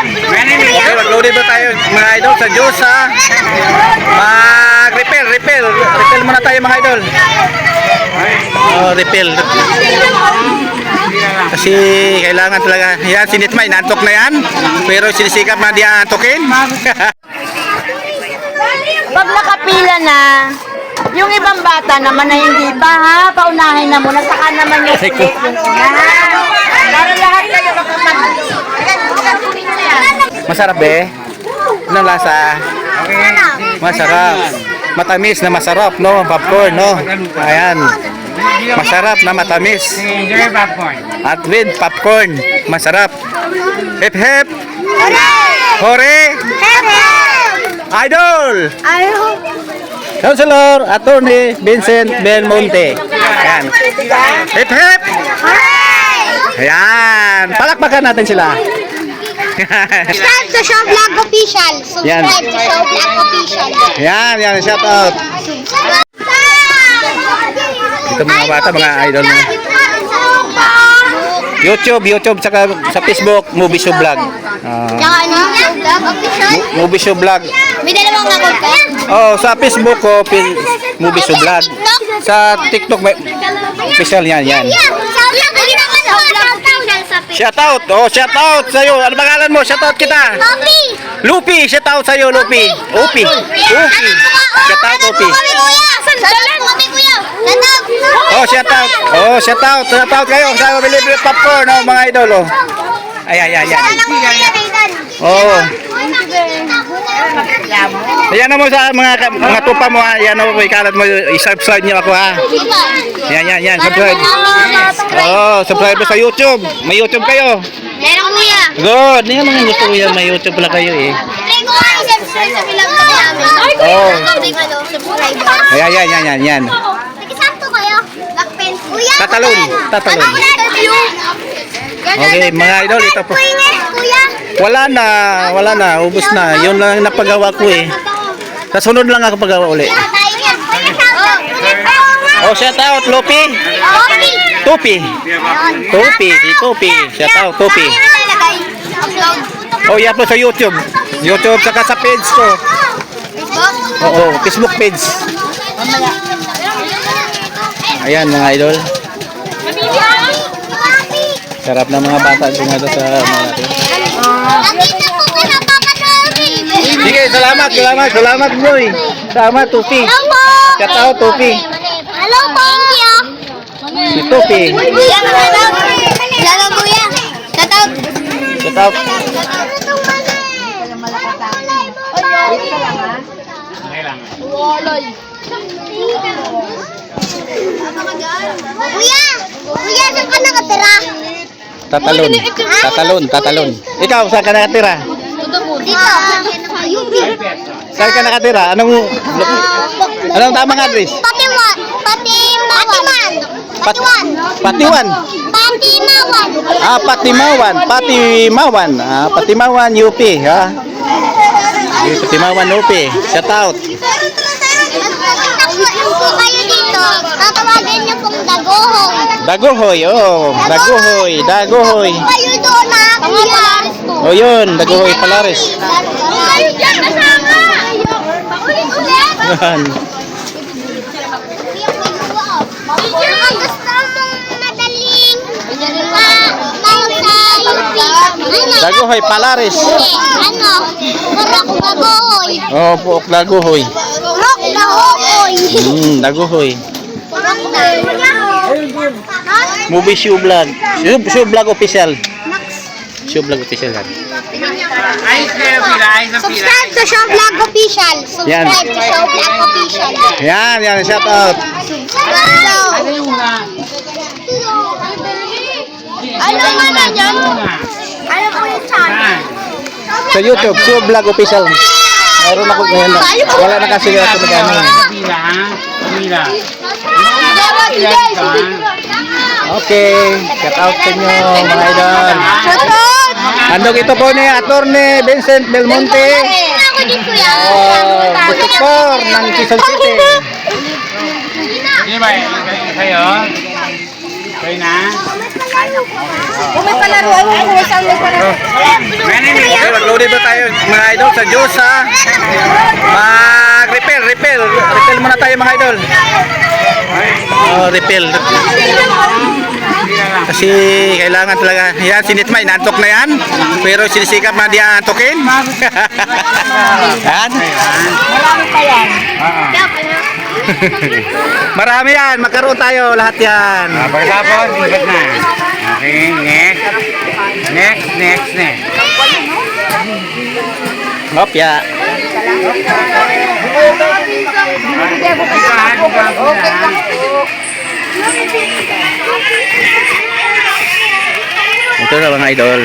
Okay, mag-loaded ba tayo mga idol sa Diyos ha? Mag-refill muna tayo mga idol. Refill. Kasi kailangan talaga. Yan, si Nitma, inantok na yan. Pero sinisikap na di antokin. Pag nakapila na, yung ibang bata naman na hindi pa ha, paunahin na muna, saka naman yung para lahat kayo Masarap be? Anong lasa? Masarap. Matamis na masarap, no? Popcorn, no? Ayan. Masarap na matamis. Enjoy popcorn. At with popcorn. Masarap. Hip hip! Hore! Idol! Councilor Attorney Vincent Belmonte. Ayan. Hip hip! Ayan. Palakpakan natin sila. Subscribe to Show Vlog Official. Yan. Subscribe to Show Vlog Official. Yan, shout out. Ito mga bata, mga idol mo. YouTube, saka sa Facebook, Movie Show Vlog. Tsaka ano? Vlog Official? Movie Show Vlog. May dalawang account ka? Oh, sa Facebook ko, Movie Show Vlog. Sa TikTok, may official yan. Shout out. Oh, shout out sa iyo. Ano pangalan mo? Shout out kita. Lupi, shout out sa iyo, Lupi. Upi. Shout out, Upi. Oh, shout out. Oh, shout out. Shout out kayo sa Believe Popcorn, oh, mga idol, oh. Ayan. Oh. Ayan mo sa mga tupa mo, ayan mo, ikalat mo, i-subscribe niyo ako ha. Yan, subscribe. Oh, subscribe sa YouTube. May YouTube kayo. Meron kuya. Good. Hindi naman gusto ko yan, may YouTube pala kayo eh. Try ko nga i-subscribe sa vlog namin. Oh. Subscribe. Yan. Nag-isakto kayo? Blackpen. Kuya. Tatalon. Okay, mga idol, ito po. Kuya. Wala na, ubos na. Yun lang napagawa ko eh. Sa sunod lang ako pagawa uli. Oh, shout out, Lupi. Tupi. Shout out, Tupi. Oh, i-upload sa YouTube. YouTube, saka sa page ko. Oo, Facebook page. Ayan, mga idol. Sarap ng mga bata dumado sa mga natin. Nakita ko ka na papanorin. Sige, salamat, boy. Salamat, Tupi. Shout out, Tupi. Hello, thank you. Si Tupi. Hello, kuya. Shout out. Kuya, saan ka nakatira? Tatalon. Ikaw, saan ka nakatira? Dito. Saan ka nakatira? Anong tamang address? Patiman. Patiwan. Patimawan, UP, ha? Patimawan, UP. Shout out. Kung kayo dito, tatawagan niyo pong Dagohoy. Dagohoy. Kayo doon na, kuya. Oh, yun, Dagohoy Palares. Kayo dyan, kasama. Paulit-ulit. Yan. Ang gusto mong madaling tawag sa UP. Dagohoy Palares. Rock Dagohoy. Oh, Puok Dagohoy. Rock Dagohoy. Dagohoy. Rock Dagohoy. Movie Show Vlog. Show Vlog official. Show Vlog official yan. Subscribe to Show Vlog Official. Yan. Subscribe to Show Vlog Official. Yan, shout out. Ano naman yan? Ano po yung channel? Sa YouTube, Show Vlog official. Meron ako ngayon. Wala na kasi ako nag-ano. Okay, shout out sa inyo mga idol. Handog ito po ni Attorney Vincent Belmonte. Ako din kuya. Bukor ng Quezon City. Di ba? Kayo? Okay na? Kung may palaro, ay kung saan may palaro. Okay, mag-loaded ba tayo mga idol sa Diyos ha? Mag-refill muna tayo mga idol. Oh, refill. Kasi kailangan talaga. Yan, si Nitma, inantok na yan. Pero sinisikap na di antokin. Yan. Marami pa yan. Marami yan. Magkaroon tayo lahat yan. Pagkatapos, ibat na. Okay, next. Hopya. Ito na mga idol.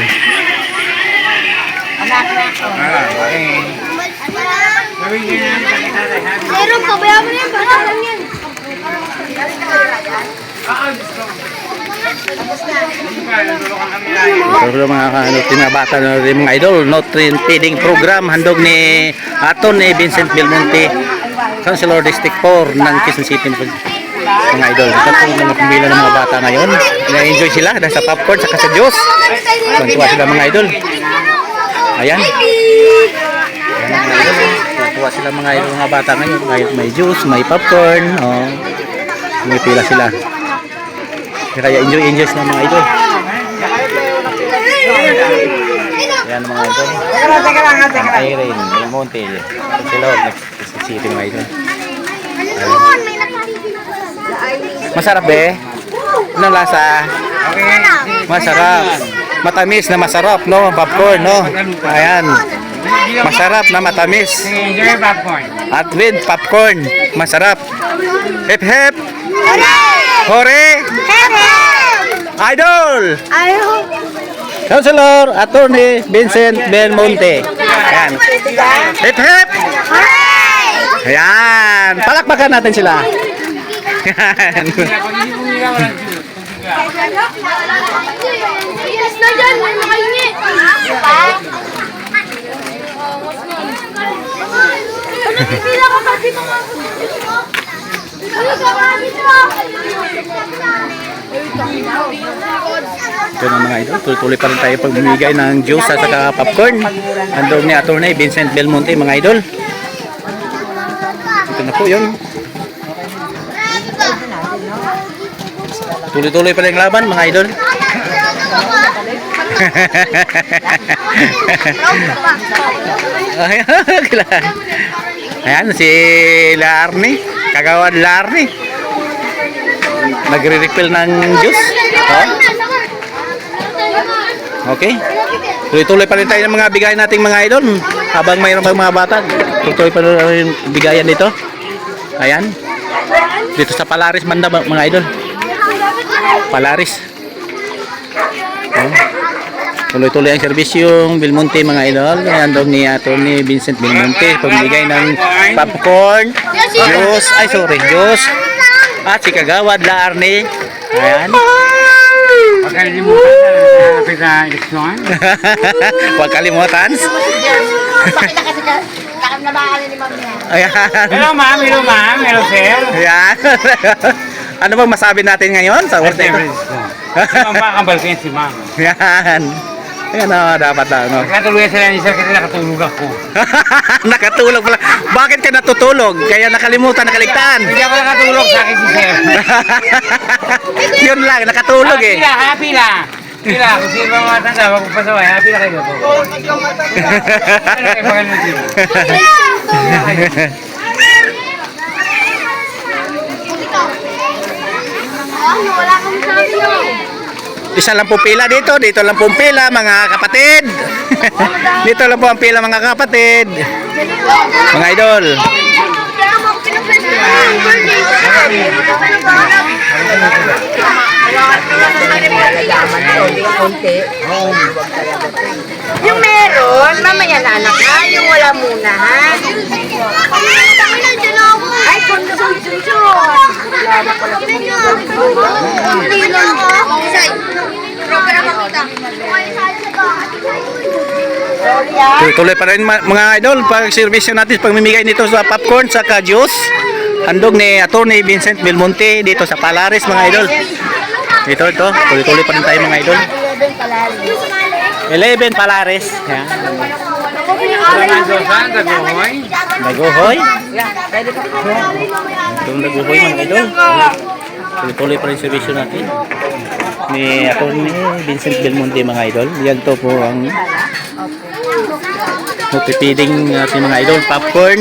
Meron pa, bayaw mo na yan, baka lang yan. Pero mga tinabata na rin mga idol, no train feeding program handog ni Aton ni Vincent Belmonte, Councilor District 4 ng Quezon City. Mga idol, ito po mga pumila ng mga bata ngayon. Na-enjoy sila dahil sa popcorn sa sa Diyos. Tuwa sila mga idol. Ayan. Tuwa sila mga idol, mga bata ngayon. May juice, may popcorn. Oh. May pila sila. Kaya enjoy sila mga idol. Ayan mga idol. Irene, Belmonte, Councilor Quezon City mga idol. Masarap be? Anong lasa? Masarap. Matamis na masarap, no? Popcorn, no? Ayan. Masarap na matamis. Enjoy popcorn. At with popcorn, masarap. Hep hep. Hore. Idol. Councilor Attorney Vincent Belmonte. Ayan. Hep hep. Ayan. Palakpakan natin sila. Ayan. Yes na dyan, may makahingi. Pila ka ba dito mga Ito na mga idol, tuloy pa rin tayo pagbibigay ng juice at saka popcorn. Andun ni Attorney Vincent Belmonte mga idol. Ito na po yun. Tuloy-tuloy pa rin ang laban mga idol. Ayan si Larny, kagawad Larny. Nagre-refill ng juice. Oh. Okay. Tuloy-tuloy pa rin tayo ng mga bigayan nating mga idol. Habang mayroon pang mga bata, tuloy pa rin bigayan dito. Ayan. Dito sa Palaris Manda mga idol. Palaris. Oh. Tuloy-tuloy ang serbisyong Belmonte mga idol. Ayan daw ni Atty. Vincent Belmonte. Pagbigay ng popcorn, juice, juice. At si Kagawad Larny. Ayan. Huwag kalimutan sa eleksyon. Huwag kalimutan. Pakita kasi takam na bakal ni Ma'am yan. Ayan. Hello ma'am, hello sir. Ayan. Ano bang masabi natin ngayon sa world ito? Si ma'am makakambal kayo si ma'am. Ayan. Ayan na, dapat na. No? Nagkatuluyan sila ni sir kasi nakatulog ako. Nakatulog pala. Bakit ka natutulog? Kaya nakalimutan, nakaligtaan. Hindi ako nakatulog sa akin si sir. Yun lang, nakatulog eh. Pila. Kung sino ba mga tanda, wag mo pasaway. Pila kayo po. Ano kayo pagalan sila? Wala kang sabi yun. Isa lang po pila dito lang po pila mga kapatid. Dito lang po ang pila mga kapatid. Mga idol. Yung meron, mamaya na anak ha. Yung wala muna ha. Ay, Tuloy pa rin mga idol pag servisyo natin pagmimigay nito sa popcorn sa juice. Handog ni Atty. Vincent Belmonte dito sa Palaris mga idol. Ito, tuloy-tuloy pa rin tayo mga idol. 11 Palaris. Yan. Daguhoy. Itong Daguhoy mga idol. Tuloy-tuloy pa rin servisyo natin. Ni Vincent Belmonte mga idol. Yan to po ang magpipiding natin mga idol. Popcorn.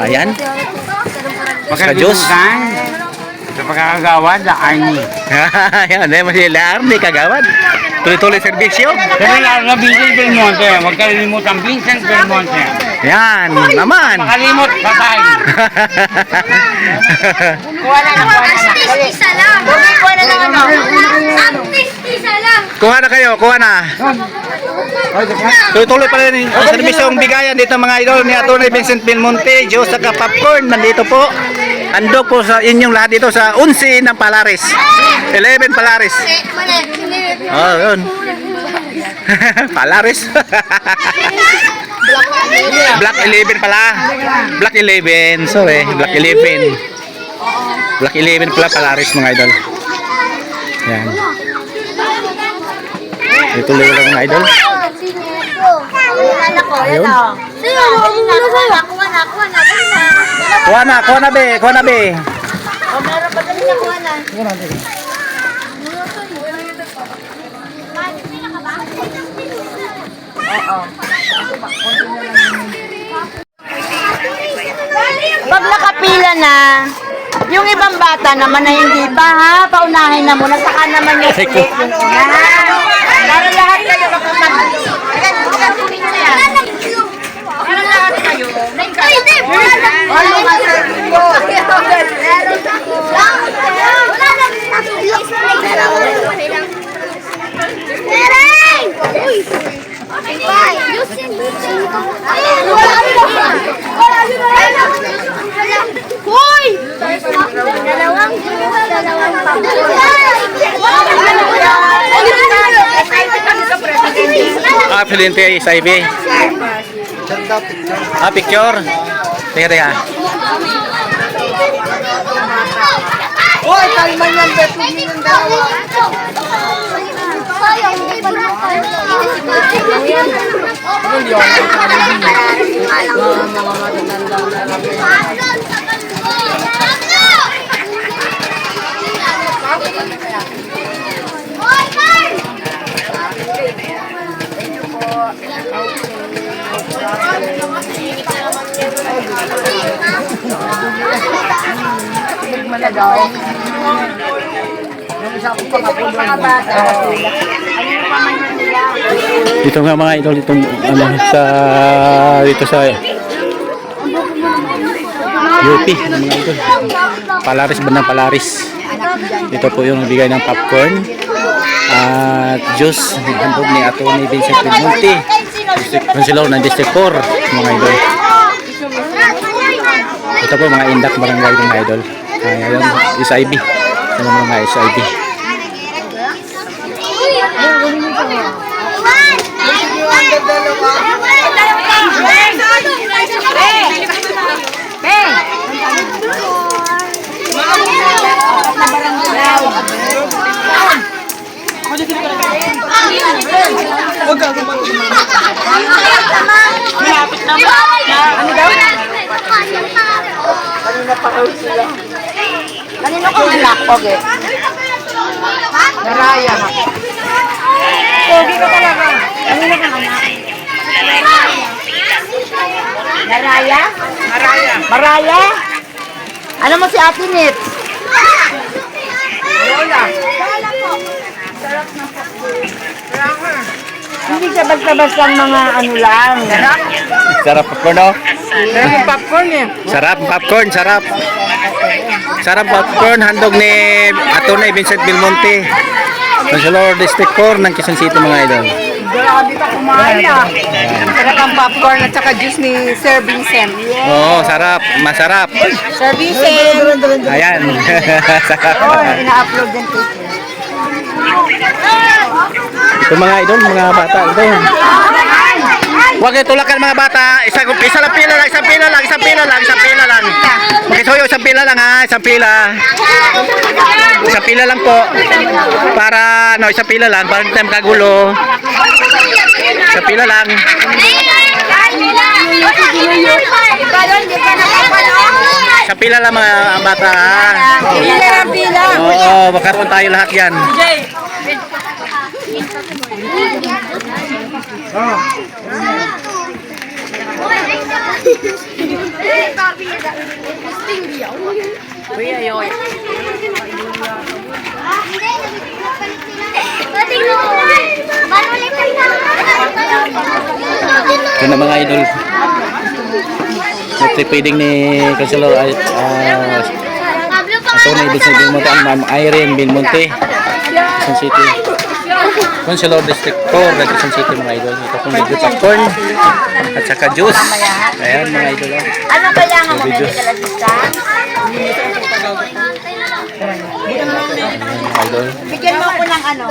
Ayan. Sa juice. Sa pagkakagawad, la Arnie. Ayan, dahil masila Arnie kagawad. Tuloy-tuloy servisyo. Pero na Vincent Belmonte, huwag kalimutan Vincent Belmonte. Yan, naman. Makalimot, patay. Kuha na ng Isa lang. Kuha na ng ano. Isa lang. Kuha na kayo, kuha na. Tuloy-tuloy pa rin ang serbisyong bigayan dito mga idol ni Atty. Vincent Belmonte, Diyos saka popcorn. Nandito po. Andok po sa inyong lahat dito sa 11 ng Palaris. 11 Palaris. Oh, yun. Palaris. Black 11 pala. Black 11. Sorry, Black 11. Black 11 pala Palaris mga idol. Yan. Ituloy lang mga idol. Anak ko, yan o. Kuha na be, kuha na be. O, meron pa dali na kuha na. Pag nakapila na, yung ibang bata naman na hindi pa ha, paunahin na muna, saka naman yung plate yung una. Para lahat kayo makapag... Para lahat kayo, Presidente sa IB. Picture. Teka. Hoy, kalman yan, beto ng dawa. Dito nga mga idol itong ano sa dito sa UP mga idol. Palaris bandang Palaris. Ito po yung nagbigay ng popcorn at juice handog ni Atty. Vincent Belmonte, Councilor ng District 4 mga idol. Ito po mga indak barangay mga idol. Ayun, SIB. Ano mga SIB. Kanino kang anak? Okay. Naraya. Pogi ka talaga. Kanino kang anak? Naraya? Maraya? Ano mo si Ate Nit? Lola. Hindi siya basta-basta mga ano lang. Sarap popcorn oh. Yung popcorn eh. Sarap popcorn, sarap. Sarap popcorn handog ni Atty. Vincent Belmonte, Councilor District 4 ng Quezon City mga idol. Grabe ka kumain ah. Sarap ang popcorn at saka juice ni Sir Vincent. Oo, sarap, masarap. Sir Vincent! Ayan. Sarap. Oh, ina-upload din po. Ito mga idol, mga bata ito. Huwag kayo tulakan mga bata. Isa lang pila lang, isang pila lang, isang pila lang, isang pila lang. Makisuyo, isang pila lang ha, isang pila. Isang pila lang po. Para, no, isang pila lang, para hindi tayo makagulo. Isang pila lang. Isang pila lang mga bata ha. Oo, magkaroon tayo lahat yan. Ito na mga idol. Ito pwedeng ni Councilor Atty. Vincent Belmonte, ang Ma'am Irene Belmonte, Quezon City. Councilor District 4, Quezon City mga idol. Ito pong medyo popcorn at saka juice. Ayan mga idol. Ano kailangan mo, medical assistant? Mga idol. Bigyan mo ako ng ano?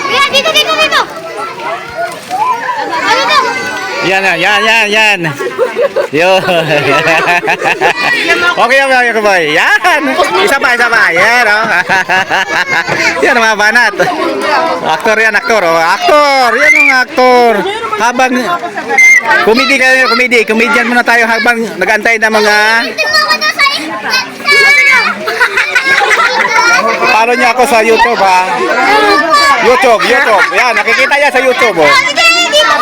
Kuya, dito, dito, dito. Ano to? Yan. Yo. Okay, boy. Yan. Isa pa. Yan, oh. Yan mga banat. Aktor yan, aktor. Oh. Aktor. Yan ang aktor. Habang comedian muna tayo habang nag-antay ng mga Tingnan ko na sa follow niyo ako sa YouTube ha. YouTube. Yan, nakikita yan sa YouTube oh.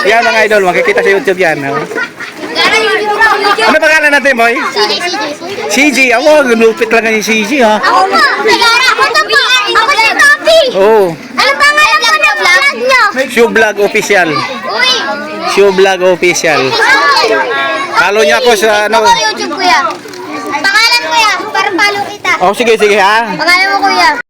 Yan mga idol, makikita sa YouTube yan. Oh. Ano pangalan natin, boy? CG. Ako, lupit lang yung CG ha. Ako po. Ako to po. Ako si Topi. Oh, Ano pangalan mo ng vlog nyo? Shoe Vlog Official. Uy. Shoe Vlog Official. Follow niyo ako sa ano. Ako YouTube kuya. Pangalan kuya. Para follow kita. Oh, sige ha. Pangalan mo kuya.